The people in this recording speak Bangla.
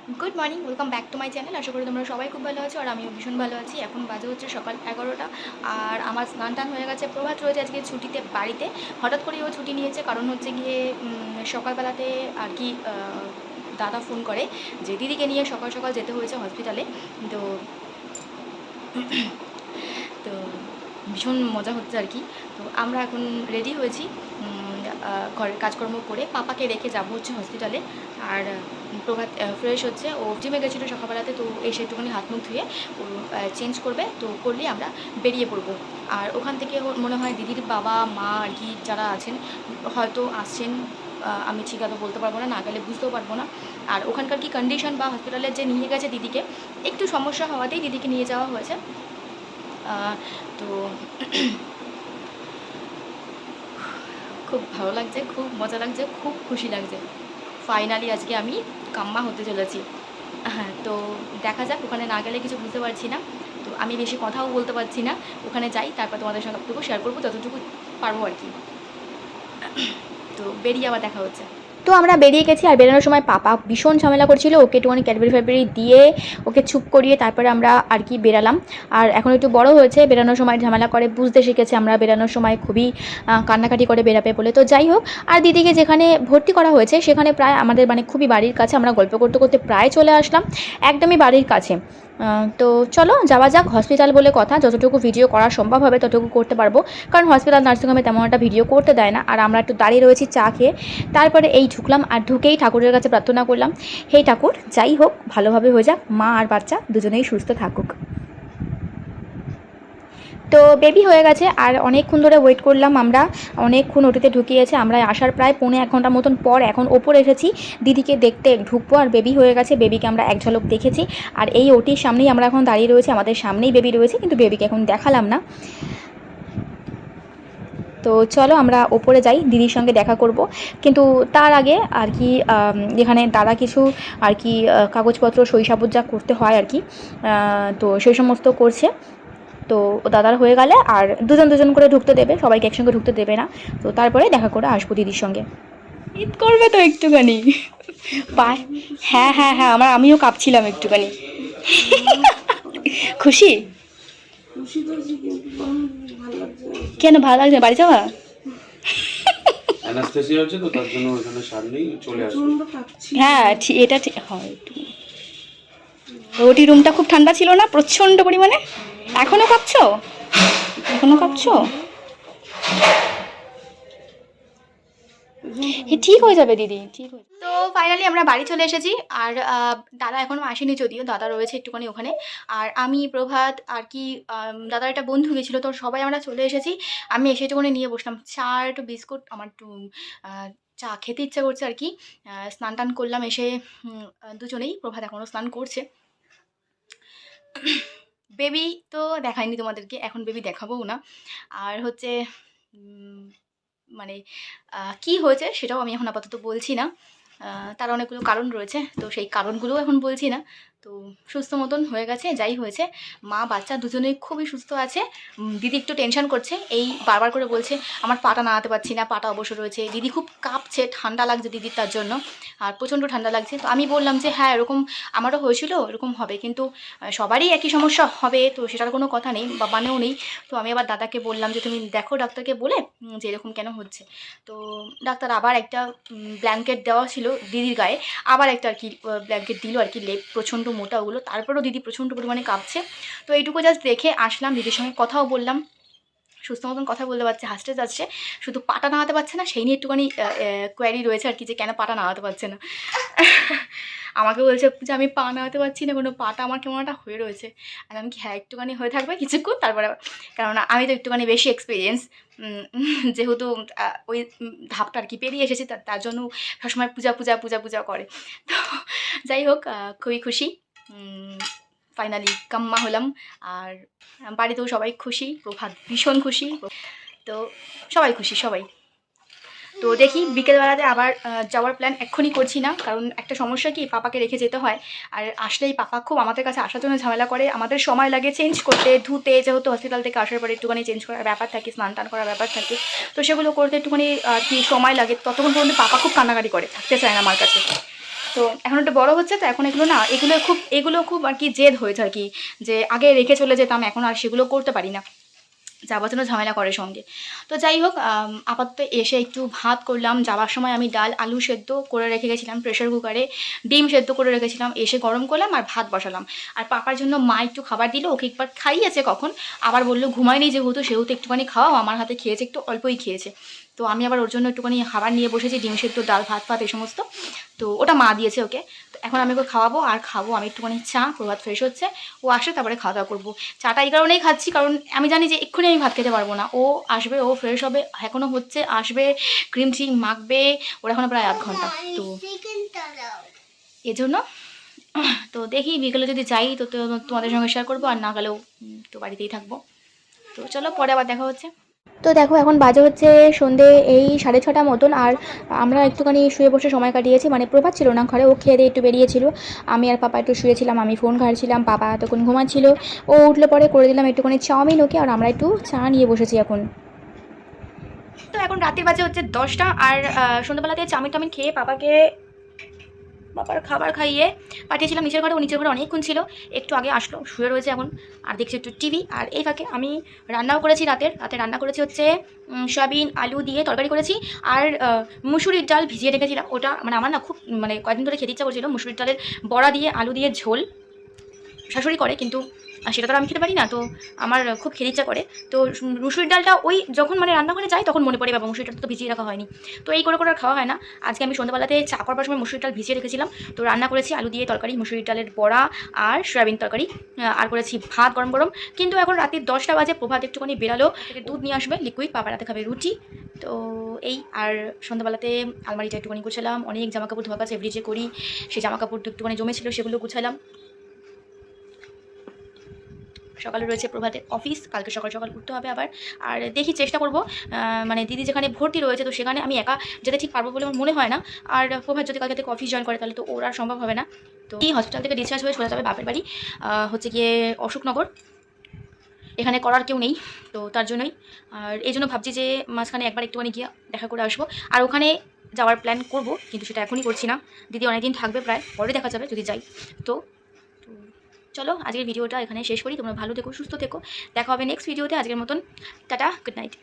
Good morning welcome back to my channel. आशा करी तुम्हारा सबाई खूब भालो आछो और आमिও भीषण भालो आছি। এখন বাজে হচ্ছে সকাল 11টা আর আমার স্নান টান হয়ে গেছে। প্রভাত রয়েছে আজকে ছুটিতে বাড়িতে। হঠাৎ করেই ও ছুটি নিয়েছে, কারণ হচ্ছে গিয়ে সকালবেলাতে আর কি দাদা ফোন করে যে দিদিকে নিয়ে সকাল সকাল যেতে হয়েছে হসপিটালে। তো তো ভীষণ মজা হচ্ছে আর কি। তো আমরা এখন রেডি হয়েছি, ঘরের কাজকর্ম করে পাপাকে রেখে যাব হচ্ছে হসপিটালে। আর প্রভাত ফ্রেশ হচ্ছে, ও জিমে গেছিলো সকালবেলাতে, তো এসে একটুখানি হাত মুখ ধুয়ে ও চেঞ্জ করবে, তো করলেই আমরা বেরিয়ে পড়বো। আর ওখান থেকে মনে হয় দিদির বাবা মা আর কি যারা আছেন হয়তো আসছেন, আমি ঠিক আছে বলতে পারবো না, না গেলে বুঝতেও পারবো না। আর ওখানকার কি কন্ডিশন বা হসপিটালের যে নিয়ে গেছে দিদিকে, একটু সমস্যা হওয়াতেই দিদিকে নিয়ে যাওয়া হয়েছে। তো খুব ভালো লাগছে, খুব মজা লাগছে, খুব খুশি লাগছে। ফাইনালি আজকে আমি কাম্মা হতে চলেছি। হ্যাঁ, তো দেখা যাক, ওখানে না গেলে কিছু বুঝতে পারছি না, তো আমি বেশি কথাও বলতে পারছি না। ওখানে যাই, তারপর তোমাদের সঙ্গে সবটুকু শেয়ার করবো যতটুকু পারবো আর কি। তো বেরিয়ে আবার দেখা হচ্ছে। তো আমরা বেরিয়ে গেছি, আর বেরোনোর সময় পাপা ভীষণ ঝামেলা করছিল, ওকে একটুখানি ক্যাডবেরি ফ্যাডবেরি দিয়ে ওকে চুপ করিয়ে তারপরে আমরা আর কি বেরালাম। আর এখন একটু বড় হয়েছে, বেরানোর সময় ঝামেলা করে, বুঝতে শিখেছে আমরা বেরানোর সময় খুবই কান্নাকাটি করে বেরাবে বলে। তো যাই হোক, আর দিদিকে যেখানে ভর্তি করা হয়েছে সেখানে প্রায় আমাদের মানে খুবই বাড়ির কাছে, আমরা গল্প করতে করতে প্রায় চলে আসলাম, একদমই বাড়ির কাছে। তো চলো যাওয়া যাক। হসপিটাল বলে কথা, যতটুকু ভিডিও করা সম্ভব হবে ততটুকু করতে পারবো, কারণ হসপিটাল নার্সিংহোমে তেমন একটা ভিডিও করতে দেয় না। আর আমরা একটু দাঁড়িয়ে রয়েছি চা খেয়ে, তারপরে এই ঢুকলাম, আর ঢুকেই ঠাকুরের কাছে প্রার্থনা করলাম, হে ঠাকুর যাই হোক ভালোভাবে হয়ে যাক, মা আর বাচ্চা দুজনেই সুস্থ থাকুক। তো বেবি হয়ে গেছে, আর অনেকক্ষণ ধরে ওয়েট করলাম আমরা, অনেকক্ষণ ওটিতে ঢুকিয়েছে। আমরা আসার প্রায় 1.25 ঘন্টা মতন পর এখন ওপর এসেছি দিদিকে দেখতে ঢুকবো। আর বেবি হয়ে গেছে, বেবিকে আমরা এক ঝলক দেখেছি। আর এই ওটির সামনেই আমরা এখন দাঁড়িয়ে রয়েছি, আমাদের সামনেই বেবি রয়েছে, কিন্তু বেবিকে এখন দেখালাম না। তো চলো আমরা ওপরে যাই, দিদির সঙ্গে দেখা করব। কিন্তু তার আগে আর কি এখানে দাদা কিছু আর কি কাগজপত্র সই সাবুত যা করতে হয় আর কি, তো সেই সমস্ত করছে। তো ও দাদার হয়ে গেলে আর দুজন দুজন করে ঢুকতে দেবে, সবাইকে একসঙ্গে ঢুকতে দেবে না। তো তারপরে দেখা করে আসবো দিদির সঙ্গে। ঈদ করবে তো একটুখানি পায়। হ্যাঁ হ্যাঁ হ্যাঁ, আমিও কাঁপছিলাম একটুখানি। খুশি? কেন ভালো লাগছে বাড়ি যাওয়া? অ্যানাস্থেসিয়া হচ্ছে তো, তার জন্য ওখানে সারলেই চলে আসবে। হ্যাঁ এটা ঠিক হয় একটু। ওটি রুমটা খুব ঠান্ডা ছিল না প্রচণ্ড পরিমাণে? এখনও কাঁপছো? এখনও কাঁপছো? ঠিক হয়ে যাবে দিদি, ঠিক হয়ে যাবে। তো ফাইনালি আমরা বাড়ি চলে এসেছি। আর দাদা এখনও আসেনি, যদিও দাদা রয়েছে একটুখানি ওখানে। আর আমি প্রভাত আর কি দাদার একটা বন্ধু গেছিলো, তো সবাই আমরা চলে এসেছি। আমি এসে একটুখানি নিয়ে বসলাম চা আর একটু বিস্কুট, আমার একটু চা খেতে ইচ্ছা করছে আর কি। স্নান টান করলাম এসে, দুজনেই। প্রভাত এখনও স্নান করছে। বেবি তো দেখাইনি তোমাদেরকে, এখন বেবি দেখাবোও না। আর হচ্ছে মানে কি হয়েছে সেটাও আমি এখন আপাতত বলছি না, তার অনেকগুলো কারণ রয়েছে, তো সেই কারণগুলোও এখন বলছি না। তো সুস্থ মতন হয়ে গেছে, যাই হয়েছে। মা বাচ্চা দুজনেই খুবই সুস্থ আছে। দিদি একটু টেনশন করছে, এই বারবার করে বলছে আমার পাটা নাড়াতে পারছি না, পাটা অবশ্য রয়েছে। দিদি খুব কাঁপছে, ঠান্ডা লাগছে দিদির তার জন্য, আর প্রচণ্ড ঠান্ডা লাগছে। তো আমি বললাম যে হ্যাঁ এরকম আমারও হয়েছিল, এরকম হবে, কিন্তু সবারই একই সমস্যা হবে, তো সেটার কোনো কথা নেই বা মানেও নেই। তো আমি আবার দাদাকে বললাম যে তুমি দেখো ডাক্তারকে বলে যে এরকম কেন হচ্ছে। তো ডাক্তার আবার একটা ব্ল্যাঙ্কেট দেওয়া ছিল দিদির গায়ে, আবার একটা আর কি ব্ল্যাঙ্কেট দিল আর কি, লেপ প্রচণ্ড মোটা ওগুলো। তারপরেও দিদি প্রচণ্ড পরিমাণে কাঁপছে। তো এইটুকু জাস্ট দেখে আসলাম, দিদির সঙ্গে কথাও বললাম, সুস্থ মতন কথা বলতে পারছে, হাসতে যাচ্ছে, শুধু পাটা নাড়াতে পারছে না, সেই নিয়ে একটুখানি কোয়ারি রয়েছে আর কি, যে কেন পাটা নাড়াতে পারছে না। আমাকে বলছে যে আমি পা নাড়াতে পারছি না, কোনো পাটা আমার কেমন একটা হয়ে রয়েছে। আর আমি কি হ্যাঁ একটুখানি হয়ে থাকবে কিছুক্ষণ, তারপরে কারণ আমি তো একটুখানি বেশি এক্সপিরিয়েন্স, যেহেতু ওই ধাপটা আর কি পেরিয়ে এসেছি, তার জন্য সবসময় পূজা পূজা পূজা পূজা করে। তো যাই হোক, খুবই খুশি, ফাইনালি কাম্মা হলাম। আর বাড়িতেও সবাই খুশি, প্রভাত ভীষণ খুশি, তো সবাই খুশি সবাই। তো দেখি বিকেলবেলাতে আবার যাওয়ার প্ল্যান এক্ষুনি করছি না, কারণ একটা সমস্যা কি, পাপাকে রেখে যেতে হয়। আর আসলেই পাপা খুব আমাদের কাছে আসার জন্য ঝামেলা করে, আমাদের সময় লাগে চেঞ্জ করতে, ধুতে, যেহেতু হসপিটাল থেকে আসার পরে একটুখানি চেঞ্জ করার ব্যাপার থাকে, স্নান টান করার ব্যাপার থাকে, তো সেগুলো করতে একটুখানি আর কি সময় লাগে। ততক্ষণ পর্যন্ত পাপা খুব কান্নাকাটি করে, থাকতে চায় না আমার কাছে। তো এখন একটু বড় হচ্ছে, তো এখন এগুলো খুব আর কি জেদ হয়েছে আর কি, যে আগে রেখে চলে যেতাম, এখন আর সেগুলো করতে পারি না, যাওয়ার জন্য ঝামেলা করে সঙ্গে। তো যাই হোক, আপাতত এসে একটু ভাত করলাম। যাওয়ার সময় আমি ডাল আলু সেদ্ধ করে রেখে গেছিলাম প্রেশার কুকারে, ডিম সেদ্ধ করে রেখেছিলাম, এসে গরম করলাম আর ভাত বসালাম। আর পাপার জন্য মা একটু খাবার দিল, ওকে একবার খাইয়েছে কখন, আবার বললো ঘুমায়নি সেহেতু একটুখানি খাওয়াও, আমার হাতে খেয়েছে, একটু অল্পই খেয়েছে। তো আমি আবার ওর জন্য একটুখানি খাবার নিয়ে বসেছি, ডিম সেদ্ধ, ডাল, ভাত এই সমস্ত। তো ওটা মা দিয়েছে ওকে। তো এখন আমি ওকে খাওয়াবো আর খাবো আমি একটুখানি চা। প্রভাত ফ্রেশ হচ্ছে, ও আসে তারপরে খাওয়া দাওয়া করবো। চাটা এই কারণেই খাচ্ছি কারণ আমি জানি যে এক্ষুনি আমি ভাত খেতে পারবো না। ও আসবে, ও ফ্রেশ হবে, এখনও হচ্ছে, আসবে, ক্রিম চিম মাখবে, ওর এখনও প্রায় 1 ঘন্টা। তো এজন্য তো দেখি বিকেলে যদি যাই তো তোমাদের সঙ্গে শেয়ার করবো, আর না গেলেও তো বাড়িতেই থাকবো। তো চলো পরে আবার দেখা হচ্ছে। তো দেখো এখন বাজে হচ্ছে সন্ধে এই 6:30 মতন, আর আমরা একটুখানি শুয়ে বসে সময় কাটিয়েছি। মানে প্রভাত ছিল না ঘরে, ও খেয়ে দিয়ে একটু বেরিয়েছিল, আমি আর পাপা একটু শুয়েছিলাম, আমি ফোন ঘাঁটছিলাম, পাপা তখন ঘুমাচ্ছিল। ও উঠলে পরে করে দিলাম একটুখানি চাউমিন ওকে, আর আমরা একটু চা নিয়ে বসেছি এখন। তো এখন রাতের বাজে হচ্ছে 10টা, আর সন্ধ্যাবেলাতে চাউমিন টাউমিন খেয়ে বাবার খাবার খাইয়ে পাঠিয়েছিলাম নিচের ঘরে। ও নিচের ঘরে অনেকক্ষণ ছিল, একটু আগে আসলো, শুয়ে রয়েছে এখন আর দেখছি একটু টিভি। আর এই ফাঁকে আমি রান্নাও করেছি, রাতে রান্না করেছি হচ্ছে সয়াবিন আলু দিয়ে তরকারি করেছি, আর মুসুরির ডাল ভিজিয়ে রেখেছিলাম। ওটা মানে আমার না খুব মানে কয়েকদিন ধরে খেতে ইচ্ছা করছিল, মুসুরির ডালের বড়া দিয়ে আলু দিয়ে ঝোল। শাশুড়ি করে, কিন্তু সেটা তো আমি খেতে পারি না, তো আমার খুব খেতে ইচ্ছা করে। তো মুসুরির ডালটা ওই যখন মানে রান্নাঘরে যাই তখন মনে পড়ে বাবা মুসুরির ডালটা তো ভিজিয়ে রাখা হয়নি, তো এই করে আর খাওয়া হয় না। আজকে আমি সন্ধ্যাবেলাতে চা করবার সময় মুসুরির ডাল ভিজিয়ে রেখেছিলাম, তো রান্না করেছি আলু দিয়ে তরকারি, মুসুরির ডালের বড়া আর সয়াবিন তরকারি, আর করেছি ভাত গরম গরম। কিন্তু এখন রাতের 10টা বাজে, প্রভাত একটুখানি বেরালো, দুধ নিয়ে আসবে লিকুইড, বাবা রাতে খাবে রুটি। তো এই আর সন্ধ্যাবেলাতে আলমারিটা একটুখানি গুছালাম, অনেক জামাকাপড় ধোয়া কাছে ফ্রিজে করি, সেই জামাকাপড় একটুখানি জমেছিল সেগুলো গুছালাম। সকালে রয়েছে প্রভাতের অফিস, কালকে সকাল সকাল উঠতে হবে আবার। আর দেখি চেষ্টা করব, মানে দিদি যেখানে ভর্তি রয়েছে তো সেখানে আমি একা যেতে ঠিক পারবো বলে আমার মনে হয় না। আর প্রভাত যদি কালকে থেকে অফিস জয়েন করে তাহলে তো ওর আর সম্ভব হবে না। তো এই হসপিটাল থেকে ডিসচার্জ হয়ে চলে যাবে বাপের বাড়ি, হচ্ছে গিয়ে অশোকনগর, এখানে করার কেউ নেই, তো তার জন্যই। আর এই জন্য ভাবছি যে মাঝখানে একবার একটুখানি গিয়ে দেখা করে আসবো, আর ওখানে যাওয়ার প্ল্যান করব, কিন্তু সেটা এখনই করছি না। দিদি অনেকদিন থাকবে, প্রায় পরে দেখা যাবে যদি যাই। তো চলো আজকের ভিডিওটা এখানে শেষ করি, তোমরা ভালো থেকো, সুস্থ থেকো, দেখা হবে নেক্সট ভিডিওতে। আজকের মতন টাটা, গুড নাইট।